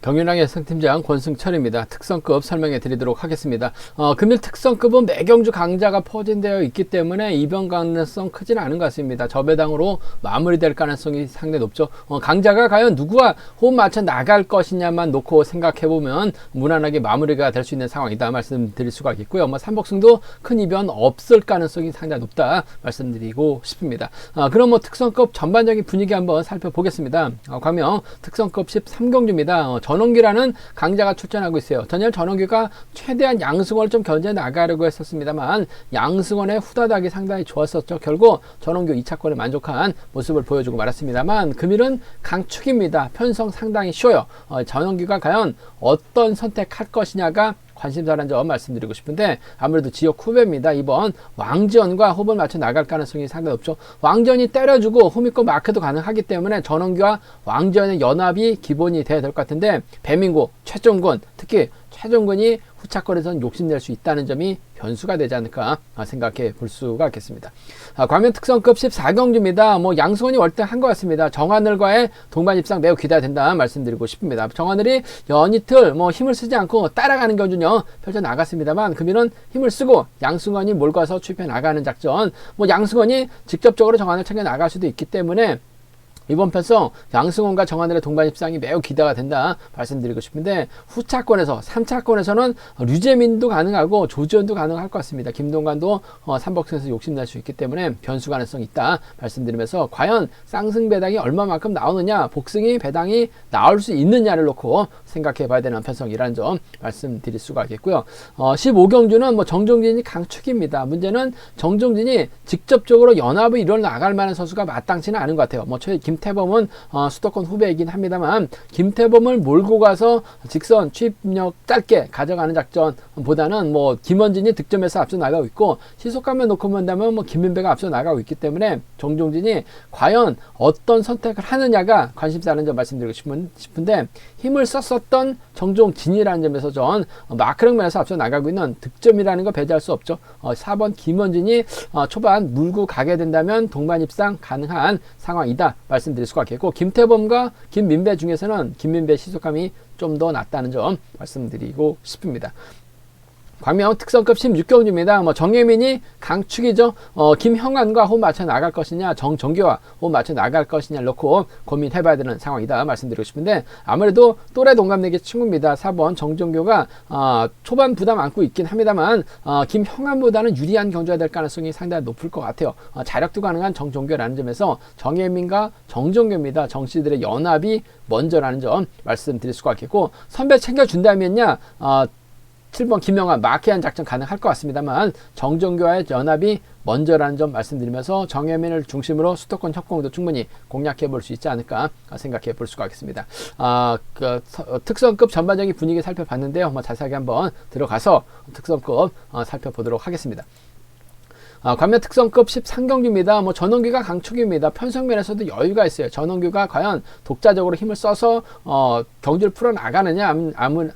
경윤왕의 승팀장 권승철입니다. 특성급 설명해 드리도록 하겠습니다. 금일 특성급은 매경주 강자가 포진되어 있기 때문에 이변 가능성 크지는 않은 것 같습니다. 저배당으로 마무리될 가능성이 상당히 높죠. 강자가 과연 누구와 호흡 맞춰 나갈 것이냐만 놓고 생각해보면 무난하게 마무리가 될 수 있는 상황이다 말씀드릴 수가 있고요. 삼복승도 큰 이변 없을 가능성이 상당히 높다 말씀드리고 싶습니다. 그럼 특성급 전반적인 분위기 한번 살펴보겠습니다. 광명 특성급 13경주입니다. 전원기라는 강자가 출전하고 있어요. 전일 전원기가 최대한 양승원을 좀 견제 나가려고 했었습니다만 양승원의 후다닥이 상당히 좋았었죠. 결국 전원기 2차권에 만족한 모습을 보여주고 말았습니다만 금일은 강축입니다. 편성 상당히 쉬워요. 전원기가 과연 어떤 선택할 것이냐가 관심사라는 점 말씀드리고 싶은데 아무래도 지역 후배입니다. 이번 왕지연과 호흡을 맞춰 나갈 가능성이 상당히 높죠. 왕지연이 때려주고 홈이권 마크도 가능하기 때문에 전원기와 왕지연의 연합이 기본이 돼야 될 것 같은데 배민구, 최종군 특히 최종군이 후차권에서는 욕심낼 수 있다는 점이 변수가 되지 않을까 생각해 볼 수가 있겠습니다. 광명 특성급 14경주입니다. 양승원이 월등한 것 같습니다. 정하늘과의 동반 입상 매우 기대가 된다 말씀드리고 싶습니다. 정하늘이 연이틀 힘을 쓰지 않고 따라가는 경주는요 펼쳐 나갔습니다만 금일은 힘을 쓰고 양승원이 몰고 와서 추입해 나가는 작전, 양승원이 직접적으로 정하늘 챙겨 나갈 수도 있기 때문에 이번 편성 양승원과 정하늘의 동반 입상이 매우 기대가 된다 말씀드리고 싶은데 후차권에서 3차권에서는 류재민도 가능하고 조지현도 가능할 것 같습니다. 김동관도 삼복승에서 욕심낼 수 있기 때문에 변수 가능성이 있다 말씀드리면서 과연 쌍승 배당이 얼마만큼 나오느냐, 복승이 배당이 나올 수 있느냐를 놓고 생각해 봐야 되는 편성이라는 점 말씀드릴 수가 있겠고요. 15경주는 정종진이 강축입니다. 문제는 정종진이 직접적으로 연합을 이뤄 나갈 만한 선수가 마땅치는 않은 것 같아요. 김태범은 수도권 후배이긴 합니다만 김태범을 몰고 가서 직선 추입력 짧게 가져가는 작전보다는 김원진이 득점에서 앞서 나가고 있고 시속감을 놓고 본다면 김민배가 앞서 나가고 있기 때문에 정종진이 과연 어떤 선택을 하느냐가 관심사라는 점 말씀드리고 싶은데 힘을 썼었던 정종진이라는 점에서 전 마크력 면에서 앞서 나가고 있는 득점이라는 거 배제할 수 없죠. 4번 김원진이 초반 물고 가게 된다면 동반 입상 가능한 상황이다 말씀드릴 수가 있겠고 김태범과 김민배 중에서는 김민배 시속감이 좀 더 낫다는 점 말씀드리고 싶습니다. 광명 특성급 16경주입니다. 정예민이 강축이죠. 김형환과 호흡 맞춰 나갈 것이냐, 정정규와 호흡 맞춰 나갈 것이냐를 놓고 고민해봐야 되는 상황이다 말씀드리고 싶은데 아무래도 또래 동갑내기 친구입니다. 4번 정정규가 초반 부담 안고 있긴 합니다만 김형환보다는 유리한 경주가 될 가능성이 상당히 높을 것 같아요. 자력도 가능한 정정규라는 점에서 정예민과 정정규입니다. 정씨들의 연합이 먼저라는 점 말씀드릴 수가 있겠고 선배 챙겨준다면야 7번 김영환 마케한 작전 가능할 것 같습니다만 정정규와의 연합이 먼저라는 점 말씀드리면서 정혜민을 중심으로 수도권 협공도 충분히 공략해 볼 수 있지 않을까 생각해 볼 수가 있겠습니다. 특성급 전반적인 분위기 살펴봤는데요. 자세하게 한번 들어가서 특성급 살펴보도록 하겠습니다. 광명 특성급 13경주입니다. 전원기가 강축입니다. 편성면에서도 여유가 있어요. 전원기가 과연 독자적으로 힘을 써서 경주를 풀어나가느냐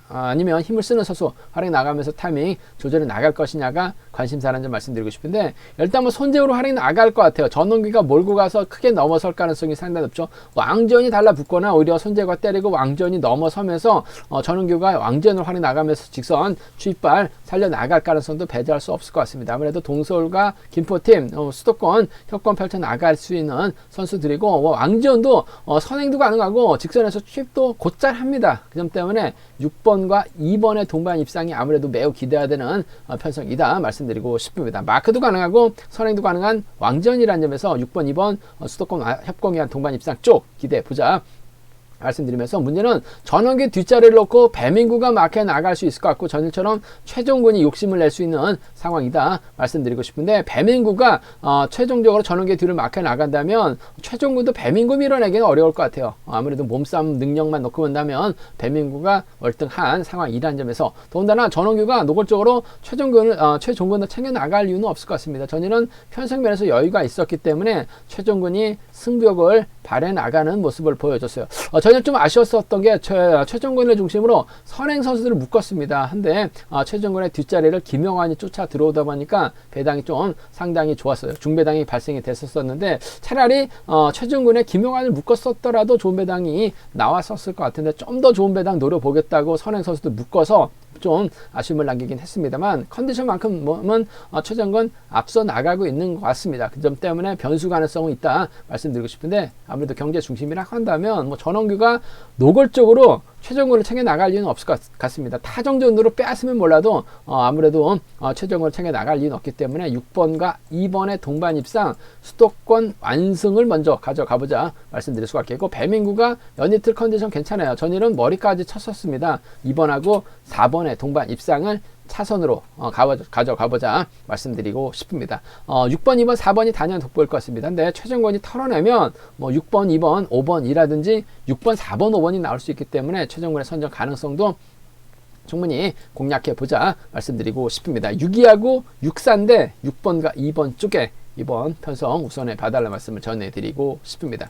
아니면 힘을 쓰는 선수 활약 나가면서 타이밍 조절해 나갈 것이냐가 관심사라는 점 말씀드리고 싶은데 일단 손재우로 활약 나갈 것 같아요. 전원기가 몰고 가서 크게 넘어설 가능성이 상당히 높죠. 왕지연이 달라붙거나 오히려 손재우가 때리고 왕지연이 넘어서면서 전원기가 왕지연으로 활약 나가면서 직선 추입발 살려나갈 가능성도 배제할 수 없을 것 같습니다. 아무래도 동서울과 김포팀 수도권 협권 펼쳐 나갈 수 있는 선수들이고 왕지연도 선행도 가능하고 직선에서 추입도 곧잘 합니다. 그 점 때문에 6번과 2번의 동반 입상이 아무래도 매우 기대해야 되는 편성이다 말씀드리고 싶습니다. 마크도 가능하고 선행도 가능한 왕지연이라는 점에서 6번, 2번 수도권 협공에 한 동반 입상 쪽 기대해 보자 말씀드리면서 문제는 전원기 뒷자리를 놓고 배민구가 마크에 나갈 수 있을 것 같고 전일처럼 최종군이 욕심을 낼 수 있는 상황이다 말씀드리고 싶은데 배민구가 최종적으로 전원기 뒤를 마크에 나간다면 최종군도 배민구 밀어내기는 어려울 것 같아요. 아무래도 몸싸움 능력만 놓고 본다면 배민구가 월등한 상황이라는 점에서 더군다나 전원규가 노골적으로 최종군을 챙겨 나갈 이유는 없을 것 같습니다. 전일은 편성면에서 여유가 있었기 때문에 최종군이 승부욕을 발해 나가는 모습을 보여줬어요. 전혀 좀 아쉬웠었던 게 최정근을 중심으로 선행 선수들을 묶었습니다. 한데 최정근의 뒷자리를 김영환이 쫓아 들어오다 보니까 배당이 좀 상당히 좋았어요. 중배당이 발생이 됐었는데 차라리 최정근의 김영환을 묶었었더라도 좋은 배당이 나왔었을 것 같은데 좀 더 좋은 배당 노려보겠다고 선행 선수들 묶어서 좀 아쉬움을 남기긴 했습니다만 컨디션만큼은 최정근 앞서 나가고 있는 것 같습니다. 그 점 때문에 변수 가능성은 있다 말씀드리고 싶은데 아무래도 경제 중심이라 한다면 뭐 전원규가 노골적으로 최정근을 챙겨 나갈 이유는 없을 것 같습니다. 타정전으로 빼앗으면 몰라도 아무래도 최정근을 챙겨 나갈 이유는 없기 때문에 6번과 2번의 동반 입상 수도권 완승을 먼저 가져가보자 말씀드릴 수가 있겠고 배민구가 연이틀 컨디션 괜찮아요. 전일은 머리까지 쳤었습니다. 2번하고 4번의 동반 입상을 차선으로 가져가보자 말씀드리고 싶습니다. 6번, 2번, 4번이 단연 돋보일 것 같습니다. 근데 최정권이 털어내면 뭐 6번, 2번, 5번이라든지 6번, 4번, 5번이 나올 수 있기 때문에 최정권의 선정 가능성도 충분히 공략해보자 말씀드리고 싶습니다. 6위하고 6사인데 6번과 2번 쪽에 이번 편성 우선에 봐달라 말씀을 전해드리고 싶습니다.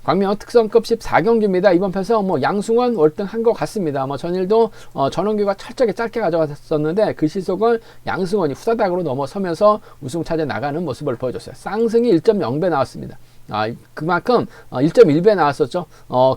광명 특성급 14경주입니다. 이번 편성 뭐 양승원 월등한 것 같습니다. 뭐 전일도 전원규가 철저하게 짧게 가져갔었는데 그 시속을 양승원이 후다닥으로 넘어서면서 우승 차지해 나가는 모습을 보여줬어요. 쌍승이 1.0배 나왔습니다. 그만큼 1.1배 나왔었죠.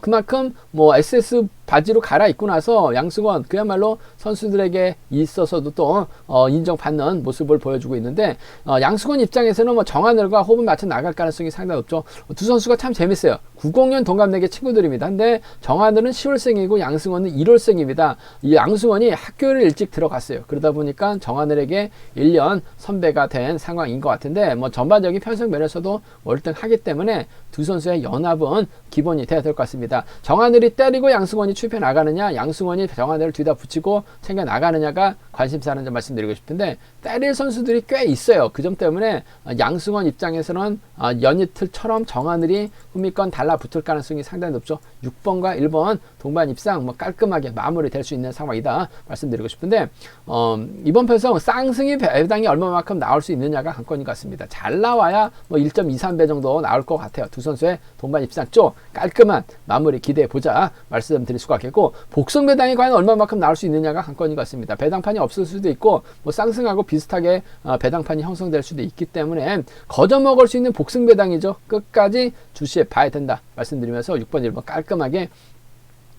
그만큼 뭐 SS 바지로 갈아입고 나서 양승원 그야말로 선수들에게 있어서도 또 인정받는 모습을 보여주고 있는데 양승원 입장에서는 뭐 정하늘과 호흡을 맞춰 나갈 가능성이 상당히 높죠. 두 선수가 참 재밌어요. 90년 동갑내기 친구들입니다. 근데 정하늘은 10월생이고 양승원은 1월생입니다. 이 양승원이 학교를 일찍 들어갔어요. 그러다 보니까 정하늘에게 1년 선배가 된 상황인 것 같은데 뭐 전반적인 편성 면에서도 월등하기 때문에 두 선수의 연합은 기본이 돼야 될 것 같습니다. 정하늘이 때리고 양승원이 추입해 나가느냐, 양승원이 정하늘을 뒤다 붙이고 챙겨 나가느냐가 관심사라는 점 말씀드리고 싶은데 때릴 선수들이 꽤 있어요. 그 점 때문에 양승원 입장에서는 연이틀처럼 정하늘이 후미권 달라붙을 가능성이 상당히 높죠. 6번과 1번 동반 입상 뭐 깔끔하게 마무리될 수 있는 상황이다 말씀드리고 싶은데 이번 편성 쌍승이 배당이 얼마만큼 나올 수 있느냐가 관건인 것 같습니다. 잘 나와야 뭐 1.23배 정도 나올 것 같아요. 두 선수의 동반 입상 쪽 깔끔한 마무리 기대해 보자 말씀드릴 수가 있겠고 복승 배당이 과연 얼마만큼 나올 수 있느냐가 관건인 것 같습니다. 배당판이 없을 수도 있고 뭐 쌍승하고 비슷하게 배당판이 형성될 수도 있기 때문에 거저 먹을 수 있는 복승 배당이죠. 끝까지 주시해 봐야 된다 말씀드리면서 6번 1번 깔끔하게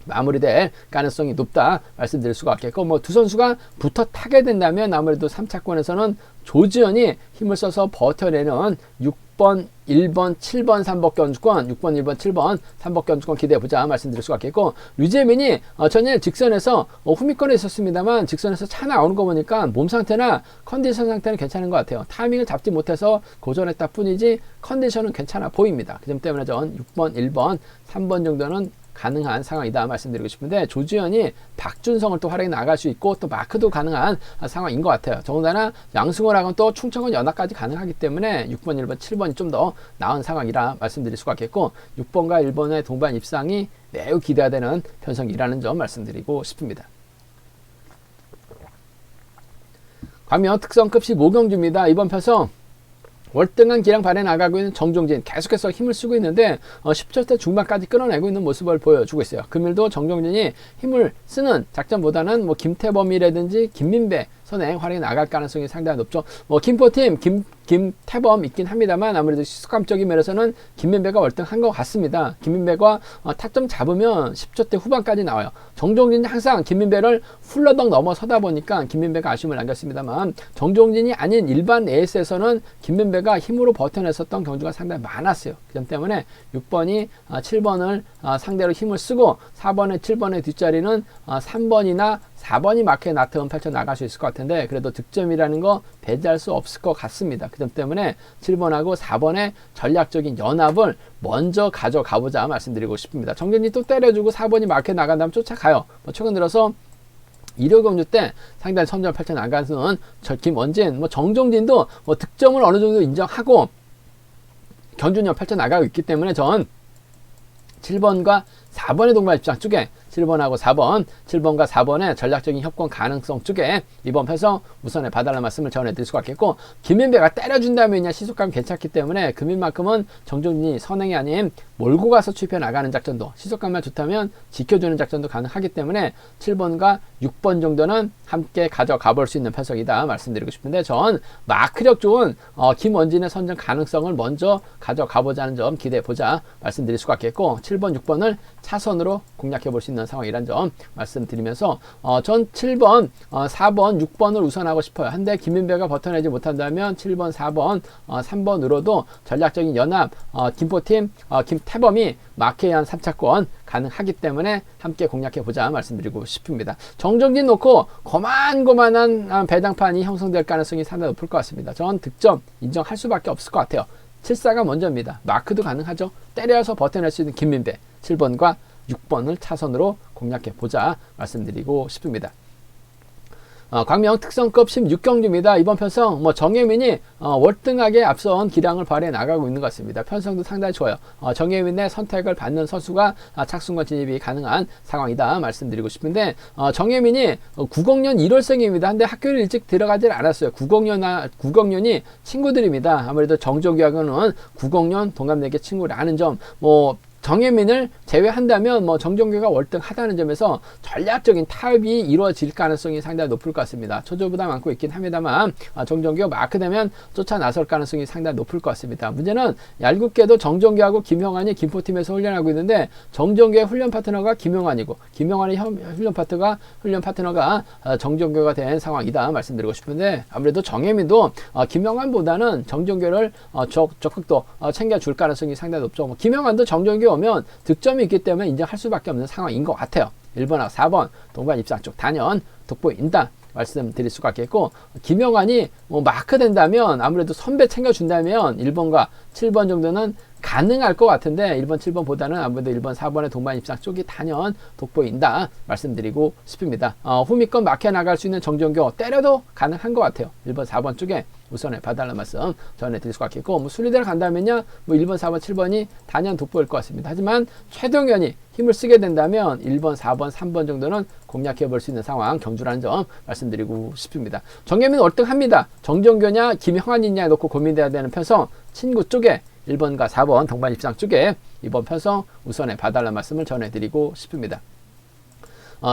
마무리될 가능성이 높다 말씀드릴 수가 있겠고 뭐 두 선수가 붙어 타게 된다면 아무래도 3차권에서는 조지현이 힘을 써서 버텨내는 6번, 1번, 7번 3번 견주권 6번, 1번, 7번 3번 견주권 기대해보자 말씀드릴 수가 있겠고 류재민이 전일 직선에서 후미권에 있었습니다만 직선에서 차 나오는 거 보니까 몸 상태나 컨디션 상태는 괜찮은 것 같아요. 타이밍을 잡지 못해서 고전했다 뿐이지 컨디션은 괜찮아 보입니다. 그 점 때문에 전 6번, 1번, 3번 정도는 가능한 상황이다 말씀드리고 싶은데 조지현이 박준성을 또 활용해 나갈 수 있고 또 마크도 가능한 상황인 것 같아요. 더군다나 양승호랑은 또 충청권 연합까지 가능하기 때문에 6번, 1번, 7번이 좀 더 나은 상황이라 말씀드릴 수가 있겠고 6번과 1번의 동반 입상이 매우 기대가 되는 편성이라는 점 말씀드리고 싶습니다. 광명 특성급 15경주입니다. 이번 편성 월등한 기량 발휘해 나가고 있는 정종진 계속해서 힘을 쓰고 있는데 10초대 중반까지 끌어내고 있는 모습을 보여주고 있어요. 금일도 정종진이 힘을 쓰는 작전보다는 뭐 김태범이라든지 김민배 선에 활용해 나갈 가능성이 상당히 높죠. 뭐 김포팀 김태범 있긴 합니다만 아무래도 시속감적인 면에서는 김민배가 월등한 것 같습니다. 김민배가 타점 잡으면 10초대 후반까지 나와요. 정종진이 항상 김민배를 훌러덩 넘어서다 보니까 김민배가 아쉬움을 남겼습니다만 정종진이 아닌 일반 AS에서는 김민배가 힘으로 버텨냈었던 경주가 상당히 많았어요. 그 점 때문에 6번이 7번을 상대로 힘을 쓰고 4번에 7번의 뒷자리는 3번이나 4번이 마크에 나트면 펼쳐 나갈 수 있을 것 같은데 그래도 득점이라는 거 배제할 수 없을 것 같습니다. 그 점 때문에 7번하고 4번의 전략적인 연합을 먼저 가져가보자 말씀드리고 싶습니다. 정진이 또 때려주고 4번이 마크에 나간 다음 쫓아가요. 뭐 최근 들어서 1호경주 때 상당히 선전을 펼쳐나가는 김원진, 뭐 정종진도 뭐 득점을 어느 정도 인정하고 경주년 펼쳐나가고 있기 때문에 전 7번과 4번의 동반 입장 쪽에 7번하고 4번, 7번과 4번의 전략적인 협공 가능성 쪽에 이번 편성 우선에 봐달라는 말씀을 전해드릴 수가 있겠고, 김민배가 때려준다면야 시속감 괜찮기 때문에 금일만큼은 정종진이 선행이 아닌 몰고 가서 추입해 나가는 작전도, 시속감만 좋다면 지켜주는 작전도 가능하기 때문에 7번과 6번 정도는 함께 가져가 볼 수 있는 편성이다 말씀드리고 싶은데, 전 마크력 좋은 김원진의 선정 가능성을 먼저 가져가 보자는 점 기대해 보자 말씀드릴 수가 있겠고, 7번, 6번을 차선으로 공략해 볼 수 있는 상황이란 점 말씀드리면서, 전 7번, 4번, 6번을 우선하고 싶어요. 한데 김민배가 버텨내지 못한다면 7번, 4번, 3번으로도 전략적인 연합, 김포팀, 김태범이 마케이한 3차권 가능하기 때문에 함께 공략해 보자 말씀드리고 싶습니다. 정종진 놓고 고만고만한 배당판이 형성될 가능성이 상당히 높을 것 같습니다. 전 득점 인정할 수밖에 없을 것 같아요. 7사가 먼저입니다. 마크도 가능하죠. 때려서 버텨낼 수 있는 김민배, 7번과 6번을 차선으로 공략해 보자 말씀드리고 싶습니다. 광명 특성급 16경주입니다. 이번 편성 정혜민이 월등하게 앞선 기량을 발휘해 나가고 있는 것 같습니다. 편성도 상당히 좋아요. 정혜민의 선택을 받는 선수가 착순권 진입이 가능한 상황이다 말씀드리고 싶은데, 정혜민이 90년 1월생입니다. 한데 학교를 일찍 들어가질 않았어요. 90년이 친구들입니다. 아무래도 정종규하고는 90년 동갑내기 친구라는 점, 정혜민을 제외한다면 정종규가 월등하다는 점에서 전략적인 타협이 이루어질 가능성이 상당히 높을 것 같습니다. 초조보다 많고 있긴 합니다만, 정종규가 마크되면 쫓아 나설 가능성이 상당히 높을 것 같습니다. 문제는 얄궂게도 정종규하고 김형환이 김포팀에서 훈련하고 있는데, 정종규의 훈련 파트너가 김형환이고 김형환의 훈련 파트너가 정종규가 된 상황이다 말씀드리고 싶은데, 아무래도 정혜민도 김형환보다는 정종규를 적극 더 챙겨줄 가능성이 상당히 높죠. 김형환도 정종규 오면 득점이 있기 때문에 인정할 수밖에 없는 상황인 것 같아요. 1번하고 4번 동반 입상 쪽 단연 돋보인다 말씀드릴 수가 있겠고, 김영환이 마크 된다면 아무래도 선배 챙겨준다면 1번과 7번 정도는 가능할 것 같은데, 1번, 7번보다는 아무래도 1번, 4번의 동반 입상 쪽이 단연 돋보인다 말씀드리고 싶습니다. 후미권 마크해 나갈 수 있는 정종규 때려도 가능한 것 같아요. 1번, 4번 쪽에 우선에 봐달라는 말씀 전해드릴 수가 있겠고, 순위대로 간다면요 1번, 4번, 7번이 단연 돋보일 것 같습니다. 하지만 최동현이 힘을 쓰게 된다면 1번, 4번, 3번 정도는 공략해 볼 수 있는 상황 경주라는 점 말씀드리고 싶습니다. 정혜민 월등합니다. 정종규냐 김형환이냐 놓고 고민돼야 되는 편성, 친구 쪽에 1번과 4번 동반 입상 쪽에 이번 편성 우선에 봐달라는 말씀을 전해드리고 싶습니다.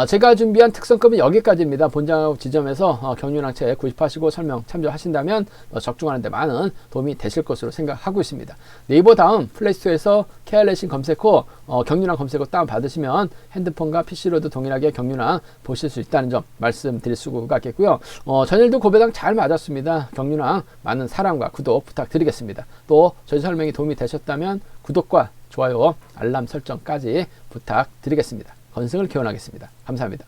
제가 준비한 특성급은 여기까지입니다. 본장 지점에서 경륜항체 구입하시고 설명 참조하신다면 적중하는 데 많은 도움이 되실 것으로 생각하고 있습니다. 네이버 다음 플레이스토어에서 KR레이싱 검색 후 경륜항 검색 후 다운받으시면 핸드폰과 PC로도 동일하게 경륜항 보실 수 있다는 점 말씀드릴 수가 있겠고요. 전일도 고배당 잘 맞았습니다. 경륜항 많은 사랑과 구독 부탁드리겠습니다. 또 저희 설명이 도움이 되셨다면 구독과 좋아요, 알람 설정까지 부탁드리겠습니다. 건승을 기원하겠습니다. 감사합니다.